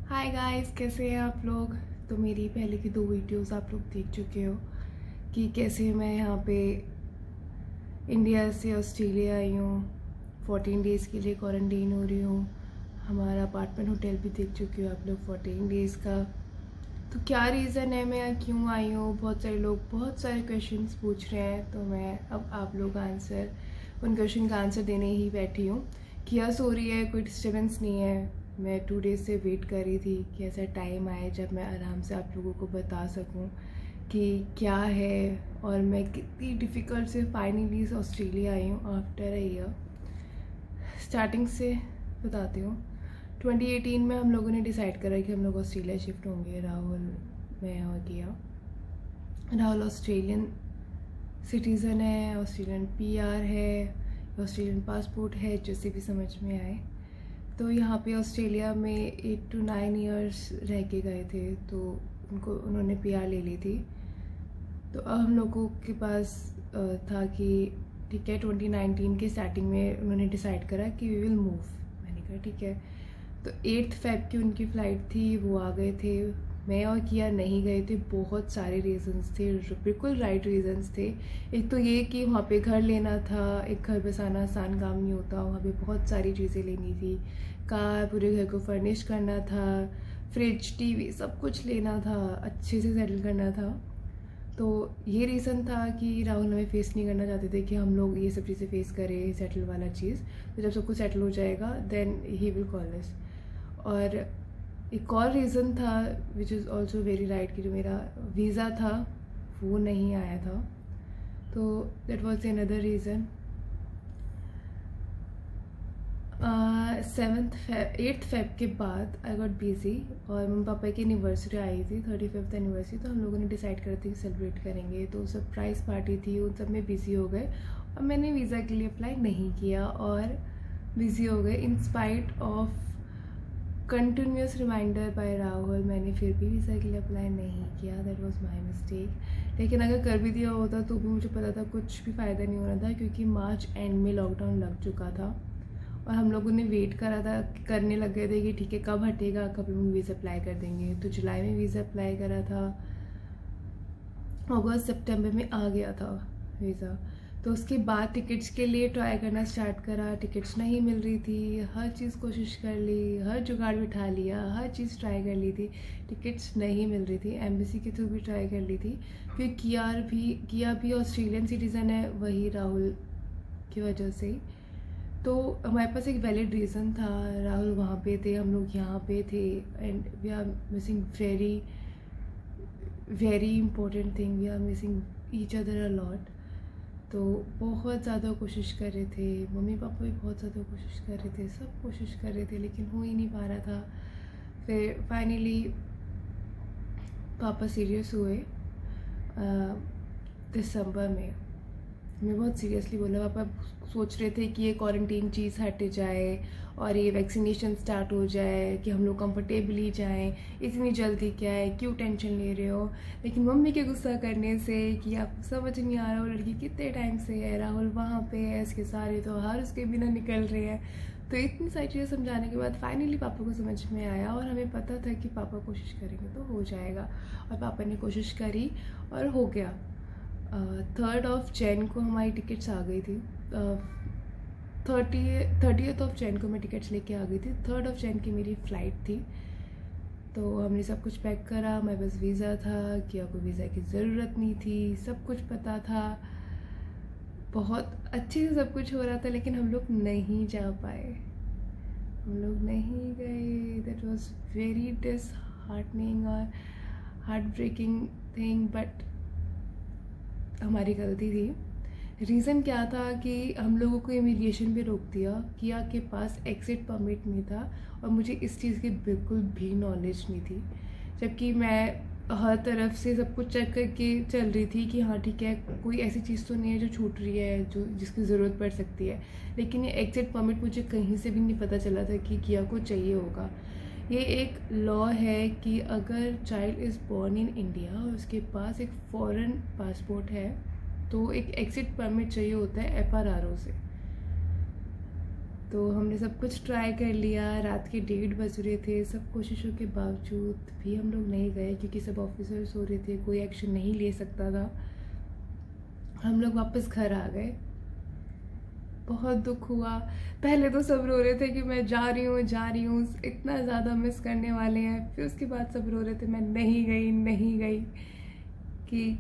Hi guys, कैसे हैं आप लोग। तो मेरी पहले की 2 वीडियोस आप लोग देख चुके हो कि कैसे मैं यहाँ पे इंडिया से ऑस्ट्रेलिया आई हूँ। 14 डेज़ के लिए क्वारंटीन हो रही हूँ। हमारा अपार्टमेंट होटल भी देख चुके हो आप लोग 14 डेज़ का। तो क्या रीज़न है मैं यहाँ क्यों आई हूँ, बहुत सारे लोग बहुत सारे क्वेश्चंस पूछ रहे हैं। तो मैं अब आप लोग उन क्वेश्चन का आंसर देने ही बैठी हूँ। क्या सो रही है, कोई डिस्टर्बेंस नहीं है। मैं 2 डेज़ से वेट कर रही थी कि ऐसा टाइम आए जब मैं आराम से आप लोगों को बता सकूँ कि क्या है और मैं कितनी डिफ़िकल्ट से फाइनली ऑस्ट्रेलिया आई हूँ आफ्टर अ ईयर। स्टार्टिंग से बताती हूँ। 2018 में हम लोगों ने डिसाइड करा कि हम लोग ऑस्ट्रेलिया शिफ्ट होंगे। राहुल, मैं और किया। राहुल ऑस्ट्रेलियन सिटीज़न है, ऑस्ट्रेलियन पीआर है, ऑस्ट्रेलियन पासपोर्ट है, जैसे भी समझ में आए। तो यहाँ पे ऑस्ट्रेलिया में 8 to 9 ईयर्स रह के गए थे, तो उन्होंने पीआर ले ली थी। तो अब हम लोगों के पास था कि ठीक है, 2019 के स्टार्टिंग में उन्होंने डिसाइड करा कि वी विल मूव। मैंने कहा ठीक है। तो 8 फेब की उनकी फ़्लाइट थी, वो आ गए थे। मैं और किया नहीं गए थे, बहुत सारे रीज़न्स थे, बिल्कुल राइट रीज़न्स थे। एक तो ये कि वहाँ पे घर लेना था। एक घर बसाना आसान काम नहीं होता, वहाँ पे बहुत सारी चीज़ें लेनी थी। कार, पूरे घर को फर्निश करना था, फ्रिज, टीवी, सब कुछ लेना था, अच्छे से सेटल करना था। तो ये रीज़न था कि राहुल हमें फेस नहीं करना चाहते थे कि हम लोग ये सब चीज़ें फेस करें, सेटल वाला चीज़। तो जब सब कुछ सेटल हो जाएगा then he will call us. और एक और रीज़न था which is also very right कि जो मेरा वीज़ा था वो नहीं आया था। तो that was another reason. 8th Feb के बाद आई गॉट बिजी और मम्मी पापा की एनिवर्सरी आई थी, 35th एनिवर्सरी। तो हम लोगों ने डिसाइड कर दी कि सेलिब्रेट करेंगे, तो सरप्राइज़ पार्टी थी, उन सब में बिज़ी हो गए। और मैंने वीज़ा के लिए अप्लाई नहीं किया और बिज़ी हो गए। In spite of continuous reminder by Rahul, मैंने फिर भी वीज़ा के लिए अप्लाई नहीं किया। That was my mistake. लेकिन अगर कर भी दिया होता तो भी मुझे पता था कुछ भी फ़ायदा नहीं होना था, क्योंकि मार्च एंड में लॉकडाउन लग चुका था और हम लोगों ने वेट करा था, करने लग गए थे कि ठीक है कब हटेगा, कब हम वीज़ा अप्लाई कर देंगे। तो जुलाई में वीज़ा अप्लाई करा था, अगस्त सितंबर में आ गया था वीज़ा। तो उसके बाद टिकट्स के लिए ट्राई करना स्टार्ट करा, टिकट्स नहीं मिल रही थी, हर चीज़ कोशिश कर ली, हर जुगाड़ बिठा लिया, हर चीज़ ट्राई कर ली थी, टिकट्स नहीं मिल रही थी। एम्बेसी के थ्रू भी ट्राई कर ली थी। फिर किया भी ऑस्ट्रेलियन सिटीज़न है, वही राहुल की वजह से। तो हमारे पास एक वैलिड रीज़न था। राहुल वहाँ पे थे, हम लोग यहाँ पे थे, and we are missing very important thing, we are missing each other a lot. तो बहुत ज़्यादा कोशिश कर रहे थे, मम्मी पापा भी बहुत ज़्यादा कोशिश कर रहे थे, सब कोशिश कर रहे थे, लेकिन हो ही नहीं पा रहा था। फिर फाइनली पापा सीरियस हुए दिसंबर में। मैं बहुत सीरियसली बोला, पापा सोच रहे थे कि ये क्वारंटीन चीज़ हट जाए और ये वैक्सीनेशन स्टार्ट हो जाए कि हम लोग कंफर्टेबली जाएं, इतनी जल्दी क्या है, क्यों टेंशन ले रहे हो। लेकिन मम्मी के गुस्सा करने से कि आपको समझ नहीं आ रहा वो लड़की कितने टाइम से है, राहुल वहाँ पे है, इसके सारे त्योहार उसके बिना निकल रहे हैं। तो इतनी सारी चीज़ें समझाने के बाद फाइनली पापा को समझ में आया और हमें पता था कि पापा कोशिश करेंगे तो हो जाएगा। और पापा ने कोशिश करी और हो गया। 3rd ऑफ जैन को हमारी टिकट्स आ गई थी। 30th ऑफ जैन को मैं टिकट्स लेके आ गई थी। 3rd ऑफ जैन की मेरी फ़्लाइट थी। तो हमने सब कुछ पैक करा, मेरे पास वीज़ा था, किया को वीज़ा की ज़रूरत नहीं थी, सब कुछ पता था, बहुत अच्छे से सब कुछ हो रहा था, लेकिन हम लोग नहीं जा पाए, हम लोग नहीं गए। दैट वॉज वेरी डिसहार्टनिंग और हार्ट ब्रेकिंग थिंग, बट हमारी गलती थी। रीज़न क्या था कि हम लोगों को इमिग्रेशन पे रोक दिया, किया के पास एग्ज़िट परमिट नहीं था और मुझे इस चीज़ की बिल्कुल भी नॉलेज नहीं थी। जबकि मैं हर तरफ से सब कुछ चेक करके चल रही थी कि हाँ ठीक है, कोई ऐसी चीज़ तो नहीं है जो छूट रही है, जो जिसकी ज़रूरत पड़ सकती है। लेकिन ये एग्ज़िट परमिट मुझे कहीं से भी नहीं पता चला था कि किया को चाहिए होगा। ये एक लॉ है कि अगर child is born in India और उसके पास एक फ़ॉरेन पासपोर्ट है तो एक एग्ज़िट परमिट चाहिए होता है FRRO से। तो हमने सब कुछ ट्राई कर लिया, रात के 1:30 बज रहे थे, सब कोशिशों के बावजूद भी हम लोग नहीं गए क्योंकि सब ऑफिसर्स हो रहे थे, कोई एक्शन नहीं ले सकता था। हम लोग वापस घर आ गए। बहुत दुख हुआ। पहले तो सब रो रहे थे कि मैं जा रही हूँ, इतना ज़्यादा मिस करने वाले हैं। फिर उसके बाद सब रो रहे थे मैं नहीं गई, कि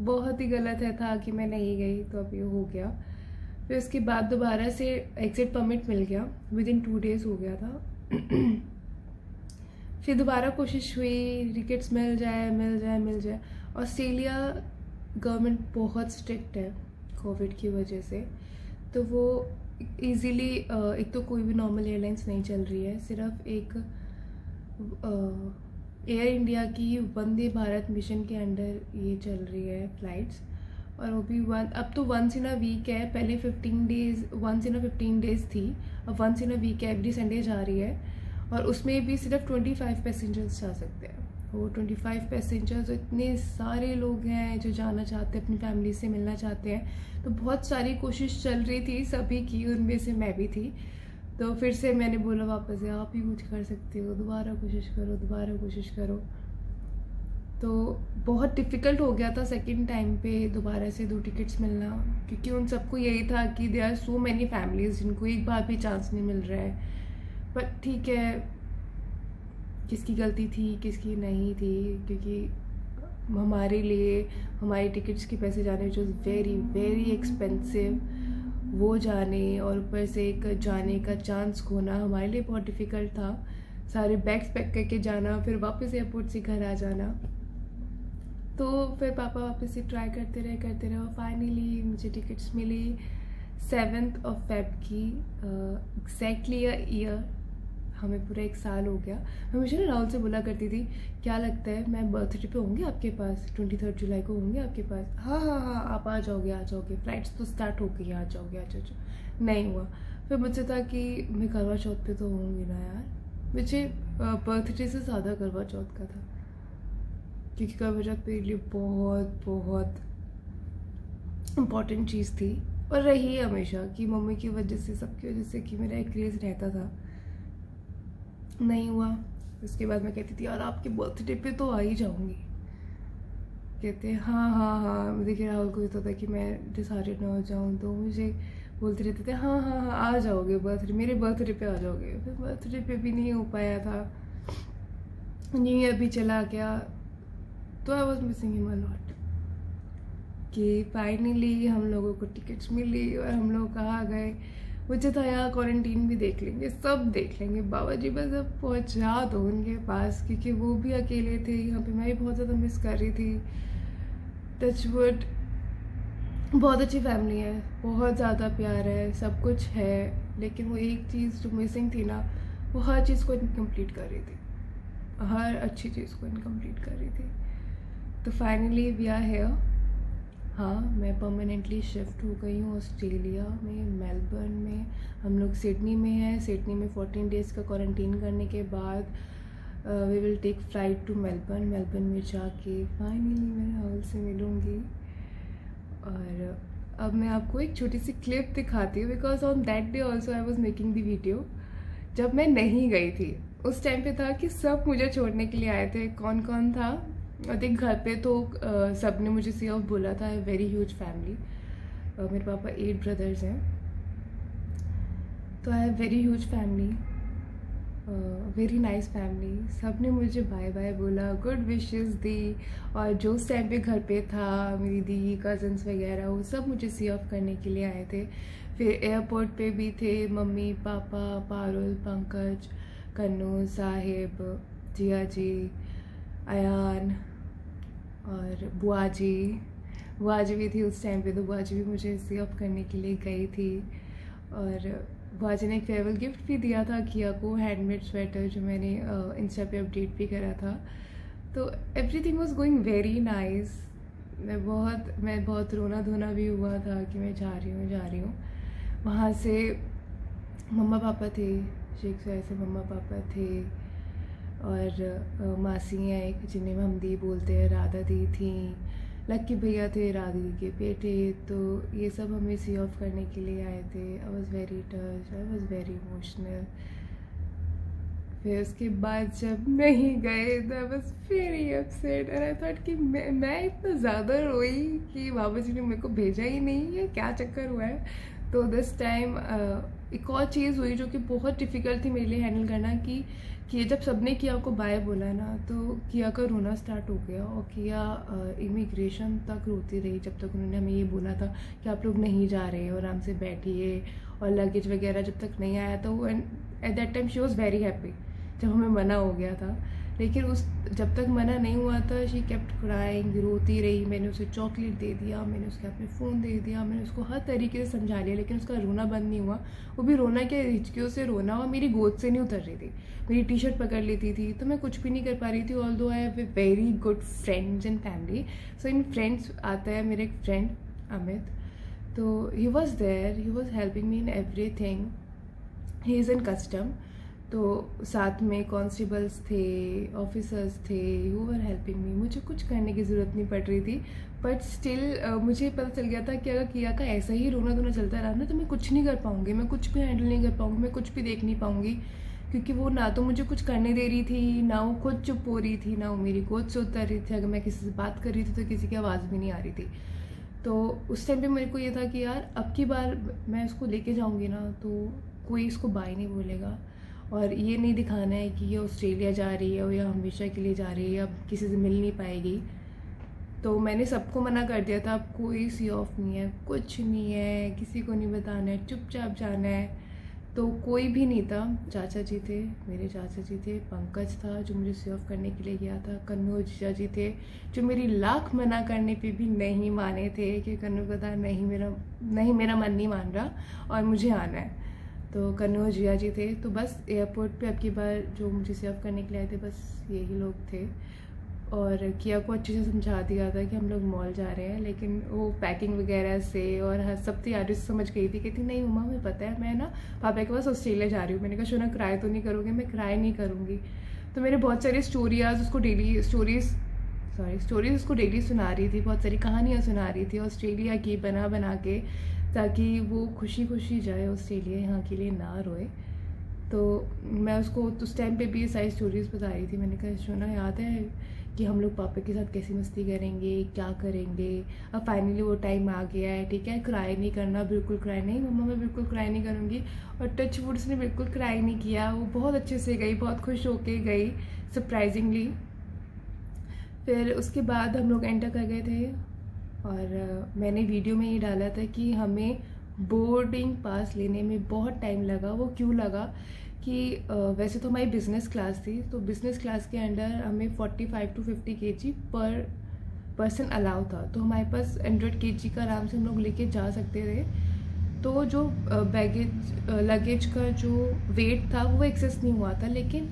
बहुत ही गलत है था कि मैं नहीं गई। तो अब ये हो गया। फिर उसके बाद दोबारा से एग्ज़िट परमिट मिल गया, विदिन 2 डेज़ हो गया था। फिर दोबारा कोशिश हुई, टिकट्स मिल जाए। ऑस्ट्रेलिया गवर्नमेंट बहुत स्ट्रिक्ट है कोविड की वजह से, तो वो इजीली एक तो कोई भी नॉर्मल एयरलाइंस नहीं चल रही है, सिर्फ एक एयर इंडिया की वंदे भारत मिशन के अंडर ये चल रही है फ्लाइट्स, और वो भी अब तो वंस इन अ वीक है। पहले 15 डेज़ थी, अब वंस इन अ वीक है, एवरी संडे जा रही है। और उसमें भी सिर्फ 25 पैसेंजर्स जा सकते हैं। वो 25 पैसेंजर्स, इतने सारे लोग हैं जो जाना चाहते हैं, अपनी फैमिली से मिलना चाहते हैं। तो बहुत सारी कोशिश चल रही थी सभी की, उनमें से मैं भी थी। तो फिर से मैंने बोला वापस से आप ही कुछ कर सकते हो, दोबारा कोशिश करो। तो बहुत डिफ़िकल्ट हो गया था सेकंड टाइम पे दोबारा से 2 टिकट्स मिलना, क्योंकि उन सबको यही था कि they are so many families जिनको एक बार भी चांस नहीं मिल रहा है। बट ठीक है, किसकी गलती थी किसकी नहीं थी, क्योंकि हमारे लिए हमारी टिकट्स के पैसे जाने जो वेरी एक्सपेंसिव, वो जाने और ऊपर से एक जाने का चांस खोना हमारे लिए बहुत डिफ़िकल्ट था। सारे बैग्स पैक करके जाना, फिर वापस एयरपोर्ट से घर आ जाना। तो फिर पापा वापस से ट्राई करते रहे और फाइनली मुझे टिकट्स मिली 7th of Feb की, एग्जैक्टली अ ईयर, हमें पूरा 1 साल हो गया। मैं मुझे ना राहुल से बोला करती थी, क्या लगता है मैं बर्थडे पे होंगे आपके पास, 23 जुलाई को होंगे आपके पास? हाँ आप आ जाओगे, फ्लाइट्स तो स्टार्ट हो गई, आ जाओगे। नहीं हुआ। फिर मुझसे था कि मैं करवा चौथ पे तो होंगी ना यार। मुझे बर्थडे से ज़्यादा करवा चौथ का था, क्योंकि करवा चौथ मेरे लिए बहुत इम्पॉर्टेंट चीज़ थी, और रही हमेशा, कि मम्मी की वजह से, सबकी वजह से, कि मेरा एक क्रेज़ रहता था। नहीं हुआ। उसके बाद मैं कहती थी यार आपके बर्थडे पे तो आ ही जाऊँगी। कहते हाँ। देखिए राहुल को होता था कि मैं डिसाइडेड ना हो जाऊँ, तो मुझे बोलते रहते थे हाँ आ जाओगे मेरे बर्थडे पे आ जाओगे। फिर बर्थडे पे भी नहीं हो पाया था, न्यू ईयर भी चला गया। तो I was missing him a lot. कि फाइनली हम लोगों को टिकट्स मिली और हम लोग कहाँ गए। मुझे था यार क्वारंटीन भी देख लेंगे, सब देख लेंगे, बाबा जी बस अब पहुँचा दो उनके पास, क्योंकि वो भी अकेले थे यहाँ पे, मैं भी बहुत ज़्यादा मिस कर रही थी। टचवुड, बहुत अच्छी फैमिली है, बहुत ज़्यादा प्यार है, सब कुछ है, लेकिन वो एक चीज़ जो मिसिंग थी ना, वो हर चीज़ को इनकम्प्लीट कर रही थी, हर अच्छी चीज़ को इनकम्प्लीट कर रही थी। तो फाइनली वी आर हियर। हाँ, मैं परमानेंटली शिफ्ट हो गई हूँ ऑस्ट्रेलिया में, मेलबर्न में। हम लोग सिडनी में हैं। सिडनी में 14 डेज़ का क्वारंटीन करने के बाद we will take flight to Melbourne में जाके फाइनली मैं राहुल से मिलूँगी। और अब मैं आपको एक छोटी सी क्लिप दिखाती हूँ, because on that day also I was making the video. जब मैं नहीं गई थी उस टाइम पे था कि सब मुझे छोड़ने के लिए आए थे। कौन कौन था, देख घर पे तो सब ने मुझे सी ऑफ बोला था। वेरी ह्यूज फैमिली, मेरे पापा 8 ब्रदर्स हैं, तो I have very huge family, very nice family. सब ने मुझे बाय बाय बोला, गुड विशेस दी। और जो उस टाइम पे घर पे था, मेरी दी, कज़न्स वगैरह, वो सब मुझे सी ऑफ करने के लिए आए थे। फिर एयरपोर्ट पे भी थे मम्मी पापा, पारुल, पंकज, कन्नू, साहिब, जिया जी, अयान और बुआ जी भी थी उस टाइम पे। तो बुआ जी भी मुझे सी ऑफ करने के लिए गई थी। और बुआ जी ने एक फेयरवेल गिफ्ट भी दिया था किया को, हैंडमेड स्वेटर, जो मैंने इंस्टा पे अपडेट भी करा था। तो everything was going very nice. मैं बहुत रोना धोना भी हुआ था कि मैं जा रही हूँ। वहाँ से मम्मा पापा थे, शेख साहब से मम्मा पापा थे, और मासी हैं एक जिन्हें हम दी बोलते हैं, राधा दी थी, लक्की भैया थे, राधी के बेटे, तो ये सब हमें सी ऑफ करने के लिए आए थे। I was very touch, I was very emotional. फिर उसके बाद जब नहीं गए तो I was very upset and I thought कि मैं इतना ज़्यादा रोई कि बाबा जी ने मेरे को भेजा ही नहीं, ये क्या चक्कर हुआ है। तो दिस टाइम एक और चीज़ हुई जो कि बहुत डिफ़िकल्ट थी मेरे लिए हैंडल करना कि जब सबने किया को बाय बोला ना, तो किया का रोना स्टार्ट हो गया। और किया इमिग्रेशन तक रोती रही जब तक उन्होंने हमें ये बोला था कि आप लोग नहीं जा रहे हो, आराम से बैठिए। और लगेज वगैरह जब तक नहीं आया तो at that time she was very happy जब हमें मना हो गया था। लेकिन जब तक मना नहीं हुआ था शी केप्ट क्राइंग, रोती रही। मैंने उसे चॉकलेट दे दिया, मैंने उसके हाथ में फ़ोन दे दिया, मैंने उसको हर तरीके से समझा लिया, लेकिन उसका रोना बंद नहीं हुआ। वो भी रोना क्या, हिचकियों से रोना, और मेरी गोद से नहीं उतर रही थी, मेरी टी शर्ट पकड़ लेती थी। तो मैं कुछ भी नहीं कर पा रही थी। Although I have a very good friends and family, so in friends आता है मेरे एक फ्रेंड अमित, तो he was there, he was helping me in everything. He is in custom, तो साथ में कॉन्स्टेबल्स थे, ऑफिसर्स थे, हु वर हेल्पिंग मी। मुझे कुछ करने की ज़रूरत नहीं पड़ रही थी, बट स्टिल मुझे पता चल गया था कि अगर किया का ऐसा ही रोना धोना चलता रहा ना तो मैं कुछ नहीं कर पाऊँगी, मैं कुछ भी हैंडल नहीं कर पाऊँगी, मैं कुछ भी देख नहीं पाऊँगी। क्योंकि वो ना तो मुझे कुछ करने दे रही थी, ना वो खुद चुप हो रही थी, ना वो मेरी गोद से उतर रही थी। अगर मैं किसी से बात कर रही थी तो किसी की आवाज़ भी नहीं आ रही थी। तो उस टाइम पे मेरे को ये था कि यार अब की बार मैं इसको लेके जाऊँगी ना तो कोई इसको बाय नहीं बोलेगा, और ये नहीं दिखाना है कि ये ऑस्ट्रेलिया जा रही है और या हमेशा के लिए जा रही है, अब किसी से मिल नहीं पाएगी। तो मैंने सबको मना कर दिया था, अब कोई सी ऑफ नहीं है, कुछ नहीं है, किसी को नहीं बताना है, चुपचाप जाना है। तो कोई भी नहीं था। चाचा जी थे, मेरे चाचा जी थे, पंकज था जो मुझे सी ऑफ करने के लिए गया था, कन्नू जीजा जी थे जो मेरी लाख मना करने पे भी नहीं माने थे कि कन्नू को था नहीं मेरा मन नहीं मान रहा और मुझे आना है। तो कन्नू जिया जी थे। तो बस एयरपोर्ट पे अब की बार जो मुझे सी ऑफ करने के लिए आए थे बस यही लोग थे। और किया को अच्छे से समझा दिया था कि हम लोग मॉल जा रहे हैं, लेकिन वो पैकिंग वगैरह से और हर सब तैयारी से समझ गई थी। कहती नहीं मम्मा मुझे पता है, मैं ना पापा के पास ऑस्ट्रेलिया जा रही हूँ। मैंने कहा शोना क्राई तो नहीं करोगे? मैं क्राई नहीं करूँगी। तो मेरे बहुत सारी स्टोरीज उसको डेली स्टोरीज उसको डेली सुना रही थी, बहुत सारी कहानियाँ सुना रही थी ऑस्ट्रेलिया की बना के, ताकि वो खुशी खुशी जाए ऑस्ट्रेलिया, यहाँ के लिए ना रोए। तो मैं उसको उस टाइम पे भी ये सारी स्टोरीज़ बता रही थी। मैंने कहा शोना याद है कि हम लोग पापा के साथ कैसी मस्ती करेंगे, क्या करेंगे। अब फाइनली वो टाइम आ गया है, ठीक है, क्राई नहीं करना, बिल्कुल क्राई नहीं। मम्मा मैं बिल्कुल क्राई नहीं करूँगी। और टच वुड उसने बिल्कुल क्राई नहीं किया, वो बहुत अच्छे से गई, बहुत खुश होके गई सरप्राइजिंगली। फिर उसके बाद हम लोग एंटर कर गए थे और मैंने वीडियो में ये डाला था कि हमें बोर्डिंग पास लेने में बहुत टाइम लगा। वो क्यों लगा कि वैसे तो हमारी बिज़नेस क्लास थी, तो बिज़नेस क्लास के अंडर हमें 45 to 50 kg पर पर्सन अलाउ था। तो हमारे पास 100 kg का आराम से हम लोग लेके जा सकते थे। तो जो लगेज का जो वेट था वो एक्सेस नहीं हुआ था। लेकिन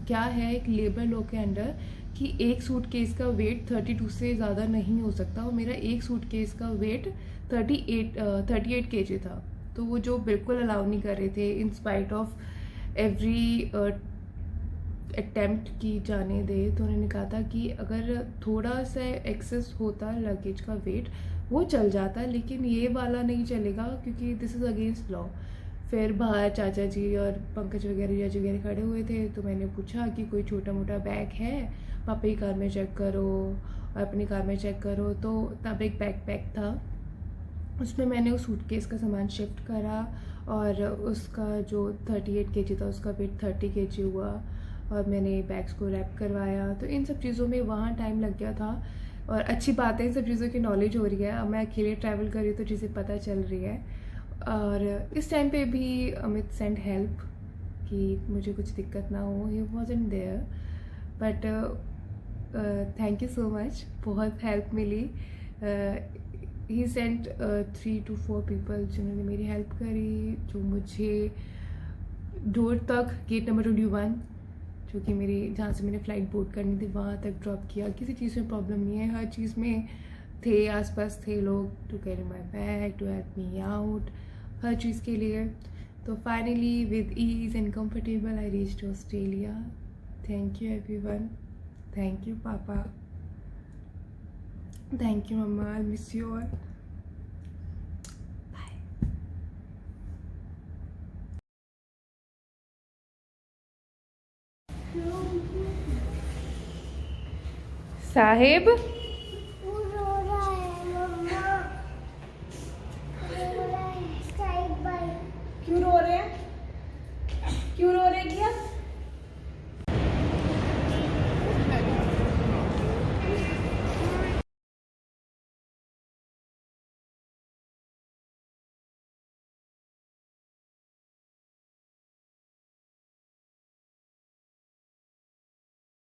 क्या है एक लेबर लॉ के अंडर कि एक सूटकेस का वेट 32 से ज़्यादा नहीं हो सकता, और मेरा एक सूटकेस का वेट 38 kg था। तो वो जो बिल्कुल अलाउ नहीं कर रहे थे, इन स्पाइट ऑफ एवरी अटेम्प्ट की जाने दे। तो उन्होंने कहा था कि अगर थोड़ा सा एक्सेस होता लगेज का वेट वो चल जाता, लेकिन ये वाला नहीं चलेगा क्योंकि दिस इज़ अगेंस्ट लॉ। फिर बाहर चाचा जी और पंकज वगैरह जी वगैरह खड़े हुए थे, तो मैंने पूछा कि कोई छोटा मोटा बैग है, पापा की कार में चेक करो और अपनी कार में चेक करो। तो तब एक बैकपैक था, उसमें मैंने उस सूटकेस का सामान शिफ्ट करा और उसका जो 38 kg था उसका वेट 30 kg हुआ, और मैंने बैग्स को रैप करवाया। तो इन सब चीज़ों में वहाँ टाइम लग गया था। और अच्छी बात है, इन सब चीज़ों की नॉलेज हो रही है। अब मैं अकेले ट्रैवल कर रही हूँ तो चीज़ें पता चल रही है। और इस टाइम पे भी अमित सेंड हेल्प कि मुझे कुछ दिक्कत ना हो। He wasn't there, but thank you so much, बहुत हेल्प मिली। ही सेंट 3 to 4 पीपल जिन्होंने मेरी हेल्प करी, जो मुझे डोर तक गेट नंबर 21 जो कि मेरी जहाँ से मैंने फ़्लाइट बोर्ड करनी थी वहाँ तक ड्रॉप किया। किसी चीज़ में प्रॉब्लम नहीं है, हर चीज़ में थे, आसपास थे लोग to carry my bag, to help me out, हर चीज़ के लिए। तो finally with ease and comfortable I reached Australia. Thank you everyone, thank you papa. Thank you mama, I miss you all. Sahib